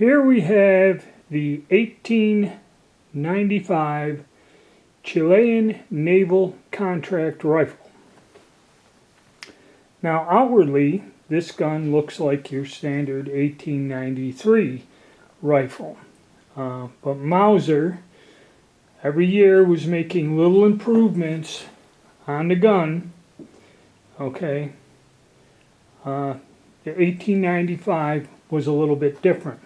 Here we have the 1895 Chilean Naval contract rifle. Now outwardly, this gun looks like your standard 1893 rifle. But Mauser every year was making little improvements on the gun. Okay. The 1895 was a little bit different.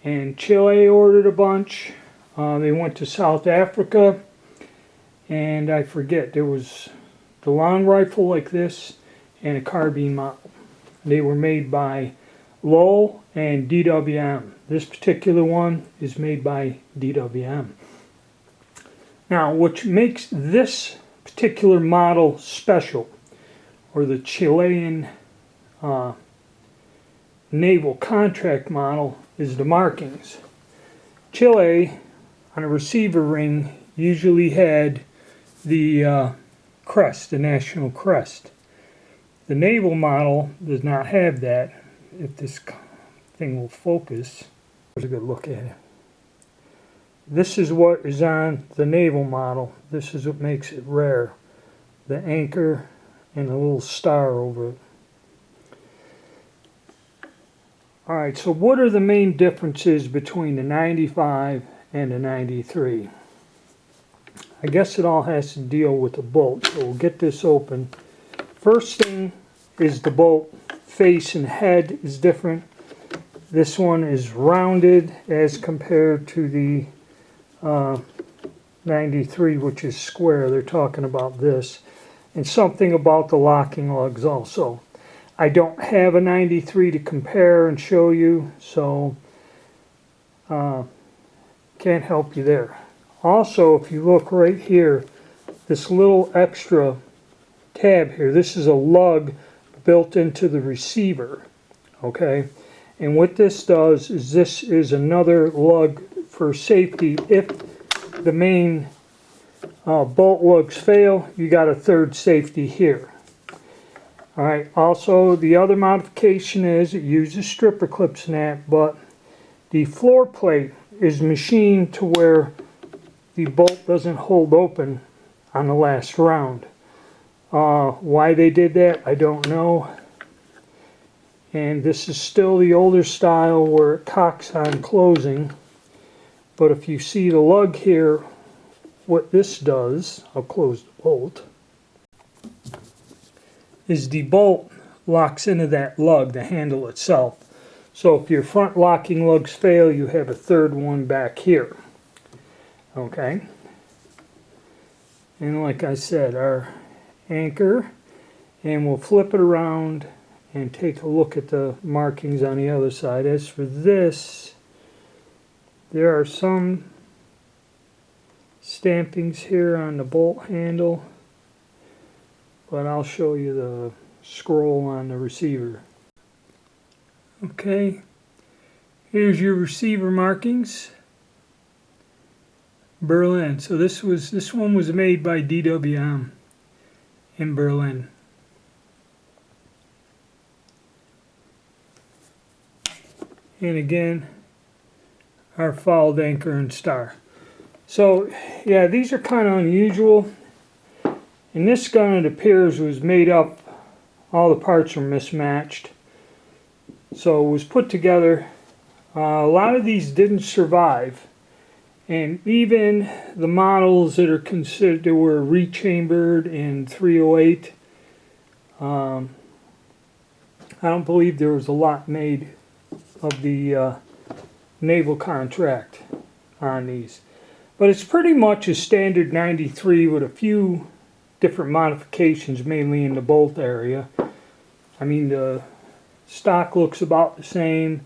And Chile ordered a bunch. They went to South Africa. And I forget, there was the long rifle like this and a carbine model. They were made by Lowell and DWM. This particular one is made by DWM. Now, what makes this particular model special, or the Chilean naval contract model, is the markings. Chile, on a receiver ring, usually had the crest, the national crest. The naval model does not have that. If this thing will focus, there's a good look at it. This is what is on the naval model. This is what makes it rare. The anchor and a little star over it. Alright, so what are the main differences between the 95 and the 93? I guess it all has to deal with the bolt. So we'll get this open. First thing is the bolt face and head is different. This one is rounded as compared to the 93, which is square. They're talking about this. And something about the locking lugs also. I don't have a 93 to compare and show you, so can't help you there. Also, if you look right here, this little extra tab here, this is a lug built into the receiver, okay? And what this does is this is another lug for safety. If the main bolt lugs fail, you got a third safety here. Alright, also the other modification is it uses stripper clip snap, but the floor plate is machined to where the bolt doesn't hold open on the last round. Why they did that, I don't know. And this is still the older style where it cocks on closing. But if you see the lug here, what this does, I'll close the bolt, is the bolt locks into that lug, the handle itself. So if your front locking lugs fail, you have a third one back here. Okay. And like I said, our anchor, and we'll flip it around and take a look at the markings on the other side. As for this, there are some stampings here on the bolt handle, but I'll show you the scroll on the receiver. Okay, here's your receiver markings. Berlin. So this one was made by DWM in Berlin. And again, our fouled anchor and star. So yeah, these are kind of unusual. In this gun, it appears was made up, all the parts were mismatched. So it was put together. A lot of these didn't survive. And even the models that are considered, that were rechambered in 308, I don't believe there was a lot made of the naval contract on these. But it's pretty much a standard 93 with a few different modifications, mainly in the bolt area. I mean, the stock looks about the same.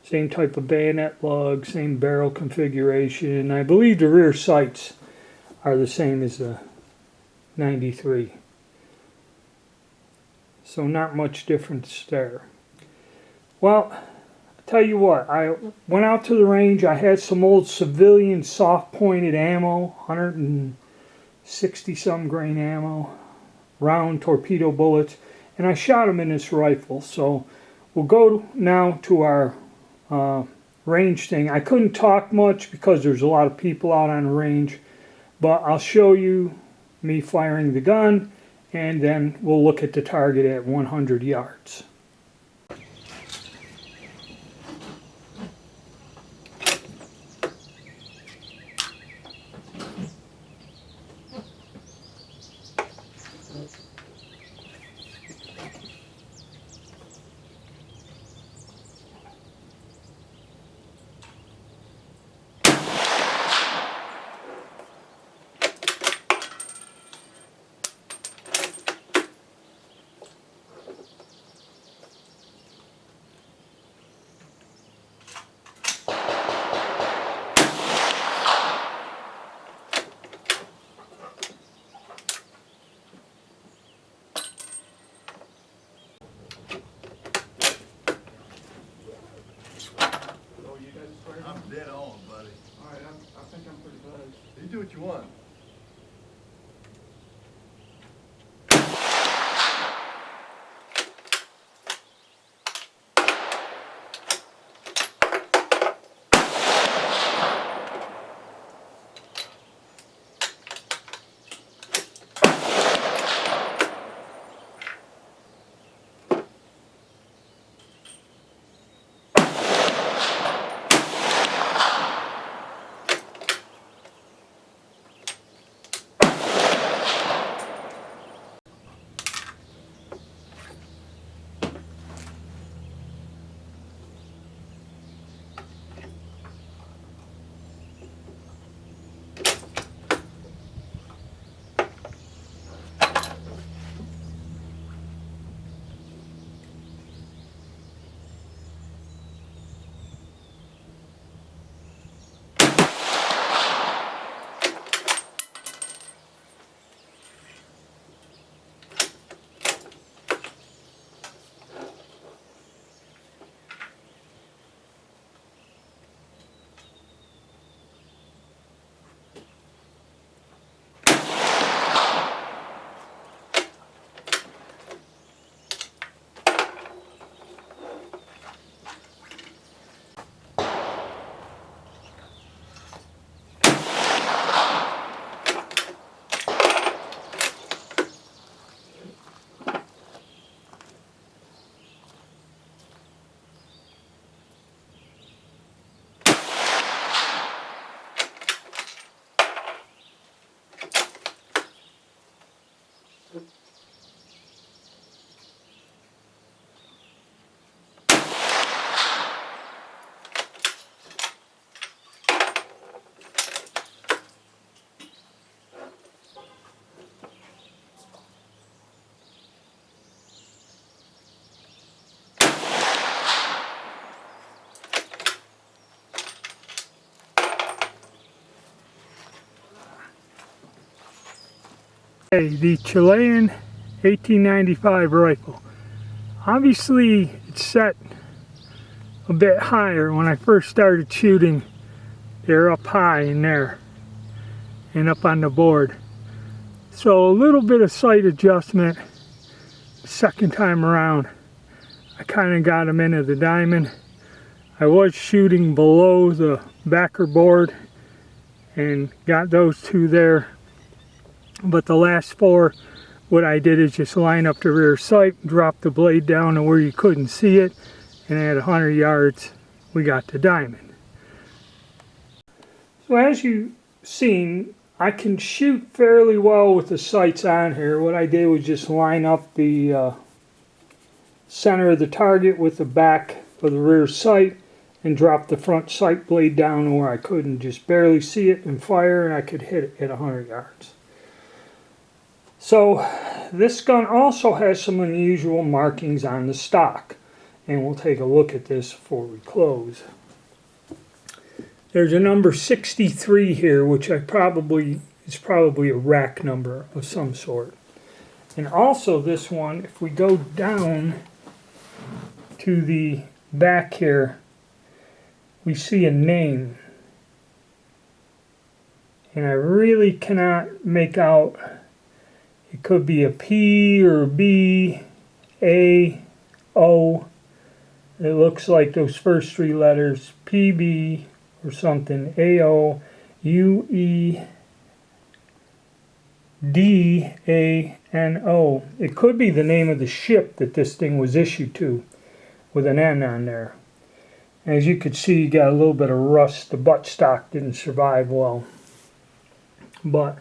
Same type of bayonet lug, same barrel configuration. I believe the rear sights are the same as the 93. So not much difference there. Well, I'll tell you what, I went out to the range. I had some old civilian soft pointed ammo, 160 some grain ammo, round torpedo bullets, and I shot them in this rifle. So we'll go now to our range thing. I couldn't talk much because there's a lot of people out on the range, but I'll show you me firing the gun, and then we'll look at the target at 100 yards. I'm dead on, buddy. All right, I think I'm pretty close. You do what you want. Okay, the Chilean 1895 rifle. Obviously, it's set a bit higher. When I first started shooting, they're up high in there and up on the board. So a little bit of sight adjustment. Second time around, I kind of got them into the diamond. I was shooting below the backer board and got those two there. But the last four, what I did is just line up the rear sight, drop the blade down to where you couldn't see it, and at 100 yards, we got the diamond. So as you've seen, I can shoot fairly well with the sights on here. What I did was just line up the center of the target with the back of the rear sight and drop the front sight blade down to where I couldn't just barely see it and fire, and I could hit it at 100 yards. So this gun also has some unusual markings on the stock, and we'll take a look at this before we close. There's a number 63 here, which is probably a rack number of some sort. And also this one, if we go down to the back here, we see a name. And I really cannot make out. It could be a P or a B, A, O. It looks like those first three letters, PB or something, AOUEDANO. It could be the name of the ship that this thing was issued to, with an N on there. As you could see, you got a little bit of rust. The buttstock didn't survive well. But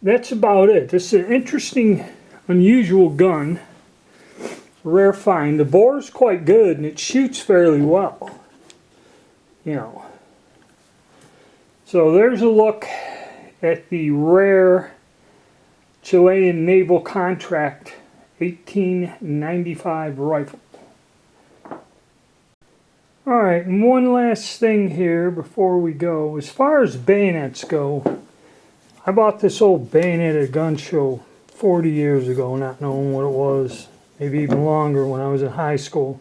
that's about it. This is an interesting, unusual gun. Rare find. The bore's quite good and it shoots fairly well. You know. So there's a look at the rare Chilean Naval contract 1895 rifle. Alright, and one last thing here before we go. As far as bayonets go, I bought this old bayonet at a gun show 40 years ago, not knowing what it was, maybe even longer, when I was in high school.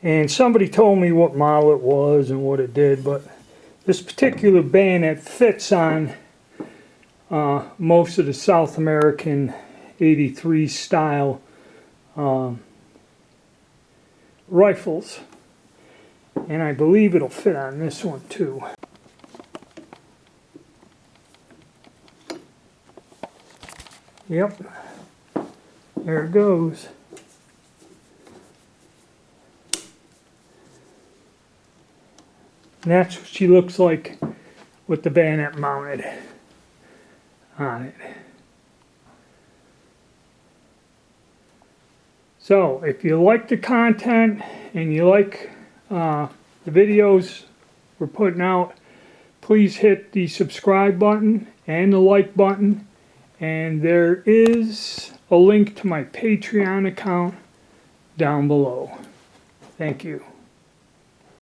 And somebody told me what model it was and what it did, but this particular bayonet fits on most of the South American 83 style rifles. And I believe it'll fit on this one too. Yep, there it goes. And that's what she looks like with the bayonet mounted on it. So, if you like the content and you like the videos we're putting out, please hit the subscribe button and the like button. And there is a link to my Patreon account down below. Thank you.